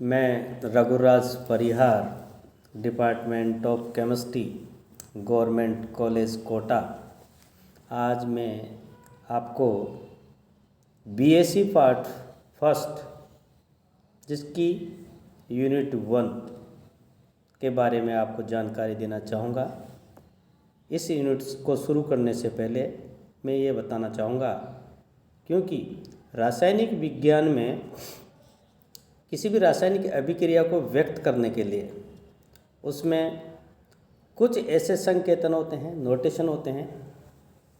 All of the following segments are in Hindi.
मैं Raghuraj Parihar, department of chemistry, government college Kota. आज मैं आपको बीएससी पार्ट फर्स्ट जिसकी यूनिट 1 के बारे में आपको जानकारी देना चाहूँगा। इस यूनिट को शुरू करने से पहले मैं ये बताना चाहूँगा, क्योंकि रासायनिक विज्ञान में किसी भी रासायनिक अभिक्रिया को व्यक्त करने के लिए उसमें कुछ ऐसे संकेतन होते हैं, नोटेशन होते हैं,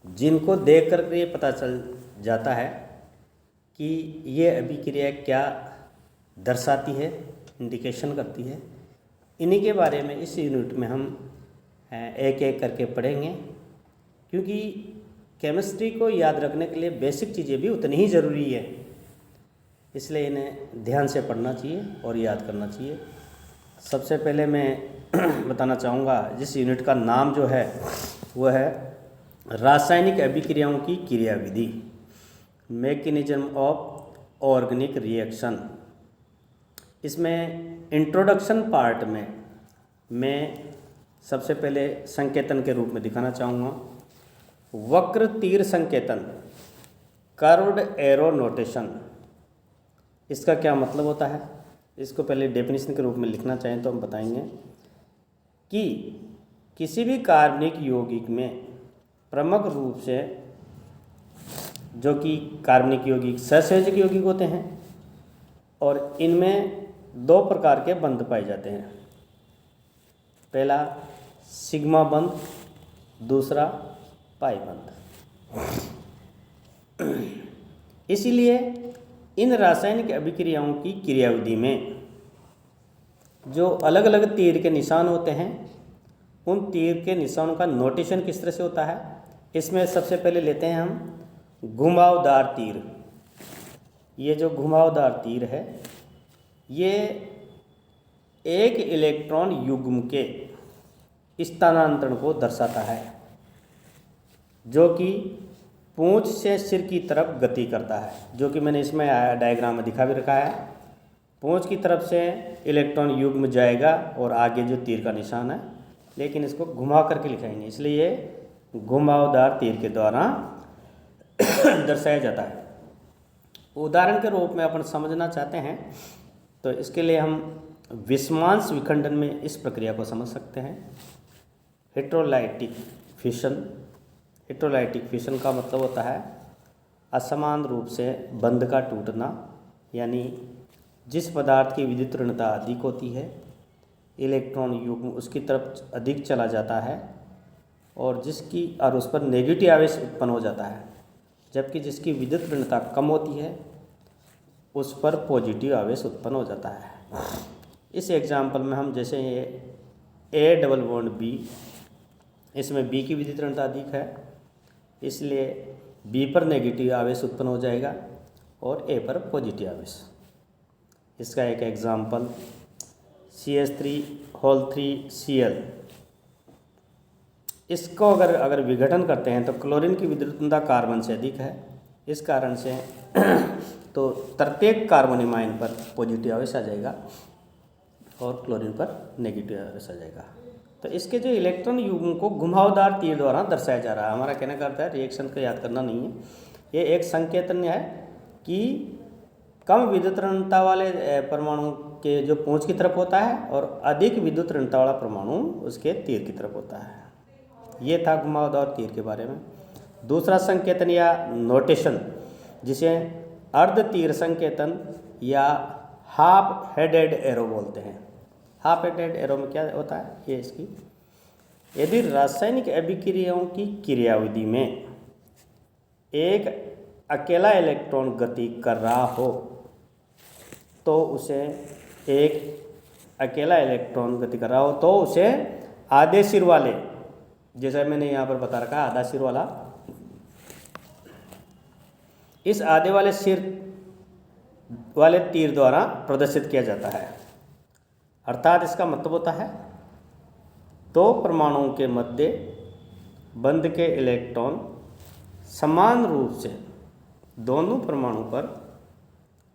जिनको देख कर ये पता चल जाता है कि ये अभिक्रिया क्या दर्शाती है, इंडिकेशन करती है। इन्हीं के बारे में इस यूनिट में हम एक एक करके पढ़ेंगे, क्योंकि केमिस्ट्री को याद रखने के लिए बेसिक चीज़ें भी उतनी ही ज़रूरी है, इसलिए इन्हें ध्यान से पढ़ना चाहिए और याद करना चाहिए। सबसे पहले मैं बताना चाहूँगा, जिस यूनिट का नाम जो है वो है रासायनिक अभिक्रियाओं की क्रियाविधि, मैकेनिज्म ऑफ ऑर्गेनिक रिएक्शन। इसमें इंट्रोडक्शन पार्ट में मैं सबसे पहले संकेतन के रूप में दिखाना चाहूँगा वक्र तीर संकेतन, कर्व्ड एरो नोटेशन। इसका क्या मतलब होता है, इसको पहले डेफिनेशन के रूप में लिखना चाहें तो हम बताएंगे कि किसी भी कार्बनिक यौगिक में प्रमुख रूप से जो कि कार्बनिक यौगिक सहसंयोजक यौगिक होते हैं, और इनमें दो प्रकार के बंध पाए जाते हैं। पहला सिग्मा बंध, दूसरा पाई बंध। इसीलिए इन रासायनिक अभिक्रियाओं की क्रियाविधि में जो अलग अलग तीर के निशान होते हैं, उन तीर के निशानों का नोटेशन किस तरह से होता है। इसमें सबसे पहले लेते हैं हम घुमावदार तीर। ये जो घुमावदार तीर है, ये एक इलेक्ट्रॉन युग्म के स्थानांतरण को दर्शाता है, जो कि पूंछ से सिर की तरफ गति करता है, जो कि मैंने इसमें डायग्राम में दिखा भी रखा है। पूंछ की तरफ से इलेक्ट्रॉन युग्म जाएगा और आगे जो तीर का निशान है, लेकिन इसको घुमा करके लिखाएंगे, इसलिए ये घुमावदार तीर के द्वारा दर्शाया जाता है। उदाहरण के रूप में अपन समझना चाहते हैं तो इसके लिए हम विषमांश विखंडन में इस प्रक्रिया को समझ सकते हैं। Heterolytic fission. हेट्रोलाइटिक फिशन का मतलब होता है असमान रूप से बंध का टूटना, यानी जिस पदार्थ की विद्युत ऋणता अधिक होती है, इलेक्ट्रॉन युग्म उसकी तरफ अधिक चला जाता है और उस पर नेगेटिव आवेश उत्पन्न हो जाता है, जबकि जिसकी विद्युत ऋणता कम होती है उस पर पॉजिटिव आवेश उत्पन्न हो जाता है। इस एग्जाम्पल में हम जैसे ये ए डबल बॉन्ड बी, इसमें बी की विद्युत ऋणता अधिक है, इसलिए बी पर नेगेटिव आवेश उत्पन्न हो जाएगा और ए पर पॉजिटिव आवेश। इसका एक एग्जाम्पल CH3 इसको अगर विघटन करते हैं तो क्लोरीन की विद्युत ऋणता कार्बन से अधिक है। इस कारण से तो प्रत्येक कार्बोनियम आयन पर पॉजिटिव आवेश आ जाएगा और क्लोरीन पर नेगेटिव आवेश आ जाएगा। तो इसके जो इलेक्ट्रॉन युग्म को घुमावदार तीर द्वारा दर्शाया जा रहा है। हमारा कहने का अर्थ है रिएक्शन को याद करना नहीं है, ये एक संकेतन है कि कम विद्युत ऋणता वाले परमाणु के जो पूंछ की तरफ होता है और अधिक विद्युत ऋणता वाला परमाणु उसके तीर की तरफ होता है। ये था घुमावदार तीर के बारे में। दूसरा संकेतन या नोटेशन, जिसे अर्ध तीर संकेतन या हाफ हेडेड एरो बोलते हैं। हाफ हेडेड एरो में क्या होता है, ये इसकी यदि रासायनिक अभिक्रियाओं की क्रियाविधि में एक अकेला इलेक्ट्रॉन गति कर रहा हो तो उसे आधे सिर वाले, जैसा मैंने यहाँ पर बता रखा है आधा सिर वाला, इस आधे वाले सिर वाले तीर द्वारा प्रदर्शित किया जाता है। अर्थात इसका मतलब होता है दो परमाणुओं के मध्य बंध के इलेक्ट्रॉन समान रूप से दोनों परमाणु पर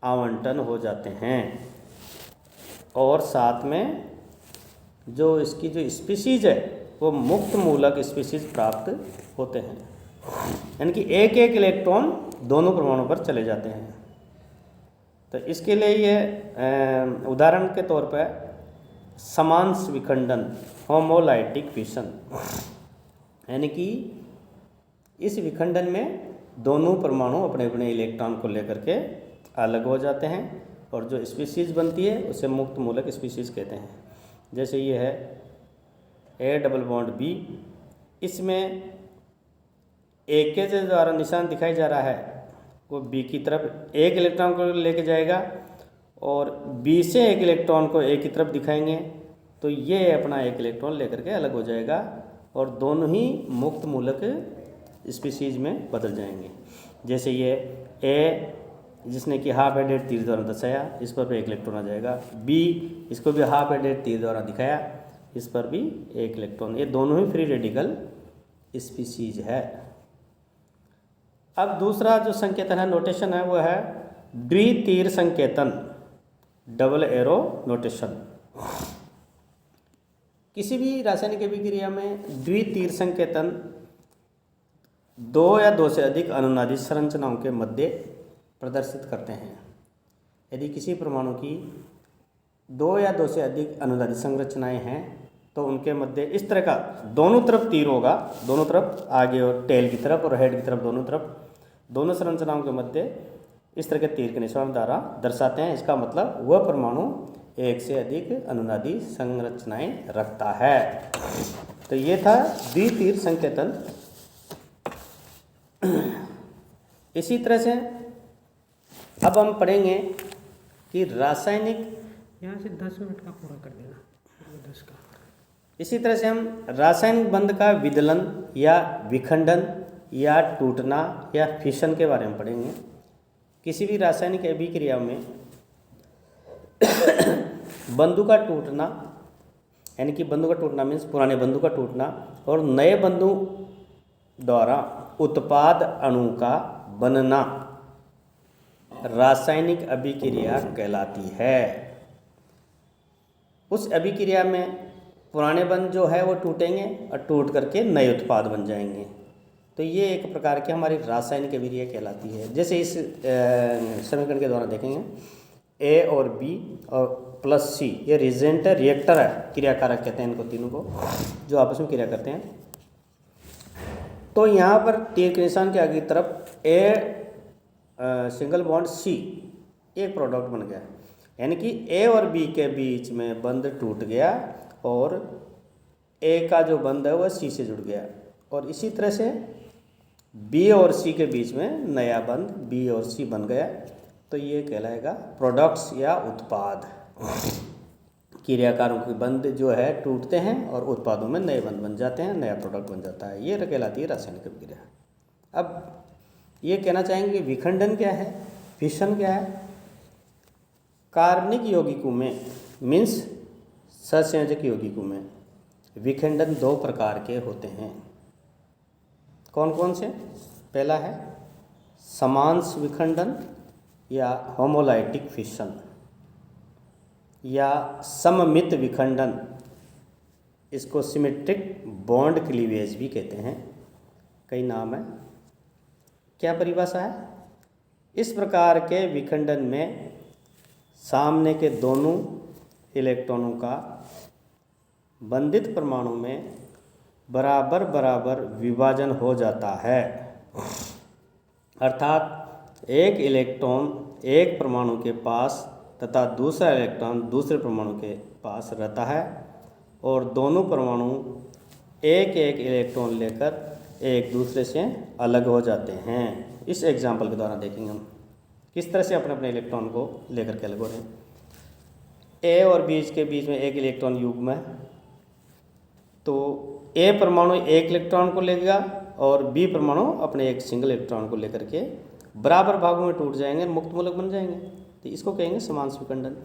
आवंटन हो जाते हैं। और साथ में जो इसकी जो स्पीशीज़ है वो मुक्त मूलक स्पीशीज़ प्राप्त होते हैं, यानी कि एक एक इलेक्ट्रॉन दोनों परमाणु पर चले जाते हैं। तो इसके लिए ये उदाहरण के तौर पर समांश विखंडन, होमोलाइटिक फिशन, यानी कि इस विखंडन में दोनों परमाणु अपने अपने इलेक्ट्रॉन को लेकर के अलग हो जाते हैं और जो स्पीशीज़ बनती है उसे मुक्त मूलक स्पीशीज़ कहते हैं। जैसे ये है ए डबल बॉन्ड बी, इसमें ए के जो द्वारा निशान दिखाई जा रहा है वो बी की तरफ एक इलेक्ट्रॉन को लेके जाएगा और बी से एक इलेक्ट्रॉन को ए की तरफ दिखाएंगे तो ये अपना एक इलेक्ट्रॉन लेकर के अलग हो जाएगा और दोनों ही मुक्त मूलक स्पीशीज़ में बदल जाएंगे। जैसे ये ए जिसने कि हाफ हेडेड तीर द्वारा दर्शाया, इस पर भी एक इलेक्ट्रॉन आ जाएगा। बी, इसको भी हाफ हेडेड तीर द्वारा दिखाया, इस पर भी एक इलेक्ट्रॉन। ये दोनों ही फ्री रेडिकल स्पीशीज़ है। अब दूसरा जो संकेतन है, नोटेशन है, वो है द्वितीर संकेतन, डबल एरो नोटेशन। किसी भी रासायनिक अभिक्रिया में द्वितीर संकेतन दो या दो से अधिक अनुनादी संरचनाओं के मध्य प्रदर्शित करते हैं। यदि किसी परमाणु की दो या दो से अधिक अनुनादी संरचनाएं हैं तो उनके मध्य इस तरह का दोनों तरफ तीर होगा, दोनों तरफ, आगे और टेल की तरफ और हेड की तरफ, दोनों तरफ, दोनों संरचनाओं के मध्य इस तरह के तीर के निशान द्वारा दर्शाते हैं। इसका मतलब वह परमाणु एक से अधिक अनुनादी संरचनाएं रखता है। तो ये था द्वितीर संकेतन। इसी तरह से अब हम पढ़ेंगे कि रासायनिक, यहाँ से 10 मिनट का पूरा कर देना, 10 का। इसी तरह से हम रासायनिक बंध का विदलन या विखंडन या टूटना या फिशन के बारे में पढ़ेंगे। किसी भी रासायनिक अभिक्रिया में बंधु का टूटना, यानी कि बंधु का टूटना मीन्स पुराने बंधु का टूटना और नए बंधु द्वारा उत्पाद अणु का बनना रासायनिक अभिक्रिया कहलाती है। उस अभिक्रिया में पुराने बंध जो है वो टूटेंगे और टूट करके नए उत्पाद बन जाएंगे। तो ये एक प्रकार की हमारी रासायनिक अभिक्रिया कहलाती है। जैसे इस समीकरण के द्वारा देखेंगे, ए और बी और प्लस सी, ये रिजेंट रिएक्टर है, क्रियाकारक कहते हैं इनको तीनों को, जो आपस में क्रिया करते हैं। तो यहाँ पर तीर के निशान के आगे की तरफ ए सिंगल बॉन्ड सी, एक प्रोडक्ट बन गया, यानी कि ए और बी के बीच में बंध टूट गया और ए का जो बंध है वह सी से जुड़ गया और इसी तरह से बी और सी के बीच में नया बंध बी और सी बन गया। तो ये कहलाएगा प्रोडक्ट्स या उत्पाद। क्रियाकारों के बंध जो है टूटते हैं और उत्पादों में नए बंध बन जाते हैं, नया प्रोडक्ट बन जाता है। ये कहलाती है रासायनिक अभिक्रिया। अब ये कहना चाहेंगे कि विखंडन क्या है, फिशन क्या है। कार्बनिक यौगिकों में मीन्स सहसंयोजक यौगिकों में विखंडन दो प्रकार के होते हैं। कौन कौन से? पहला है समांश विखंडन या होमोलाइटिक फिशन या सममित विखंडन, इसको सिमेट्रिक बॉन्ड क्लीवेज भी कहते हैं, कई नाम है। क्या परिभाषा है? इस प्रकार के विखंडन में सामने के दोनों इलेक्ट्रॉनों का बंधित परमाणु में बराबर बराबर विभाजन हो जाता है, अर्थात एक इलेक्ट्रॉन एक परमाणु के पास तथा दूसरा इलेक्ट्रॉन दूसरे परमाणु के पास रहता है और दोनों परमाणु एक एक इलेक्ट्रॉन लेकर एक दूसरे से अलग हो जाते हैं। इस एग्जाम्पल के द्वारा देखेंगे हम किस तरह से अपने अपने इलेक्ट्रॉन को लेकर के अलग हो रहे हैं। ए और बी के बीच में एक इलेक्ट्रॉन युग्म है, तो ए परमाणु एक इलेक्ट्रॉन को लेगा और बी परमाणु अपने एक सिंगल इलेक्ट्रॉन को लेकर के बराबर भागों में टूट जाएंगे, मुक्त मूलक बन जाएंगे। तो इसको कहेंगे समांश विखंडन।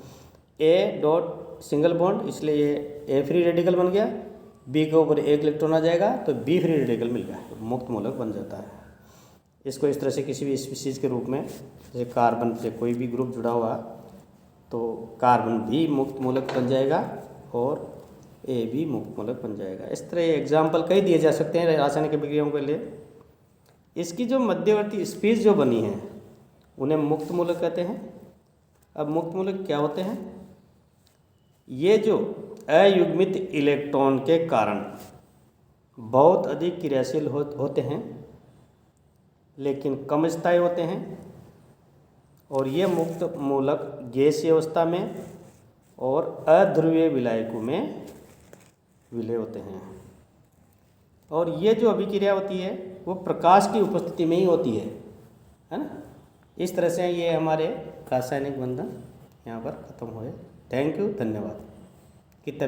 ए डॉट सिंगल बॉन्ड, इसलिए ये ए फ्री रेडिकल बन गया, बी के ऊपर एक इलेक्ट्रॉन आ जाएगा तो बी फ्री रेडिकल मिल गया, मुक्त मूलक बन जाता है। इसको इस तरह से किसी भी स्पीशीज़ के रूप में, जैसे कार्बन से कोई भी ग्रुप जुड़ा हुआ तो कार्बन भी मुक्त मूलक बन जाएगा और ए भी मुक्त मूलक बन जाएगा। इस तरह एग्जाम्पल कई दिए जा सकते हैं रासायनिक अभिक्रियाओं के लिए। इसकी जो मध्यवर्ती स्पीच जो बनी है उन्हें मुक्त मूलक कहते हैं। अब मुक्त मूलक क्या होते हैं? ये जो अयुग्मित इलेक्ट्रॉन के कारण बहुत अधिक क्रियाशील होते हैं लेकिन कम स्थायी होते हैं, और ये मुक्त मूलक गैसीय अवस्था में और अध्रुवीय विलायकों में विलय होते हैं। और ये जो अभिक्रिया होती है वो प्रकाश की उपस्थिति में ही होती है ना। इस तरह से ये हमारे रासायनिक बंधन यहाँ पर खत्म हुए। थैंक यू, धन्यवाद। कितने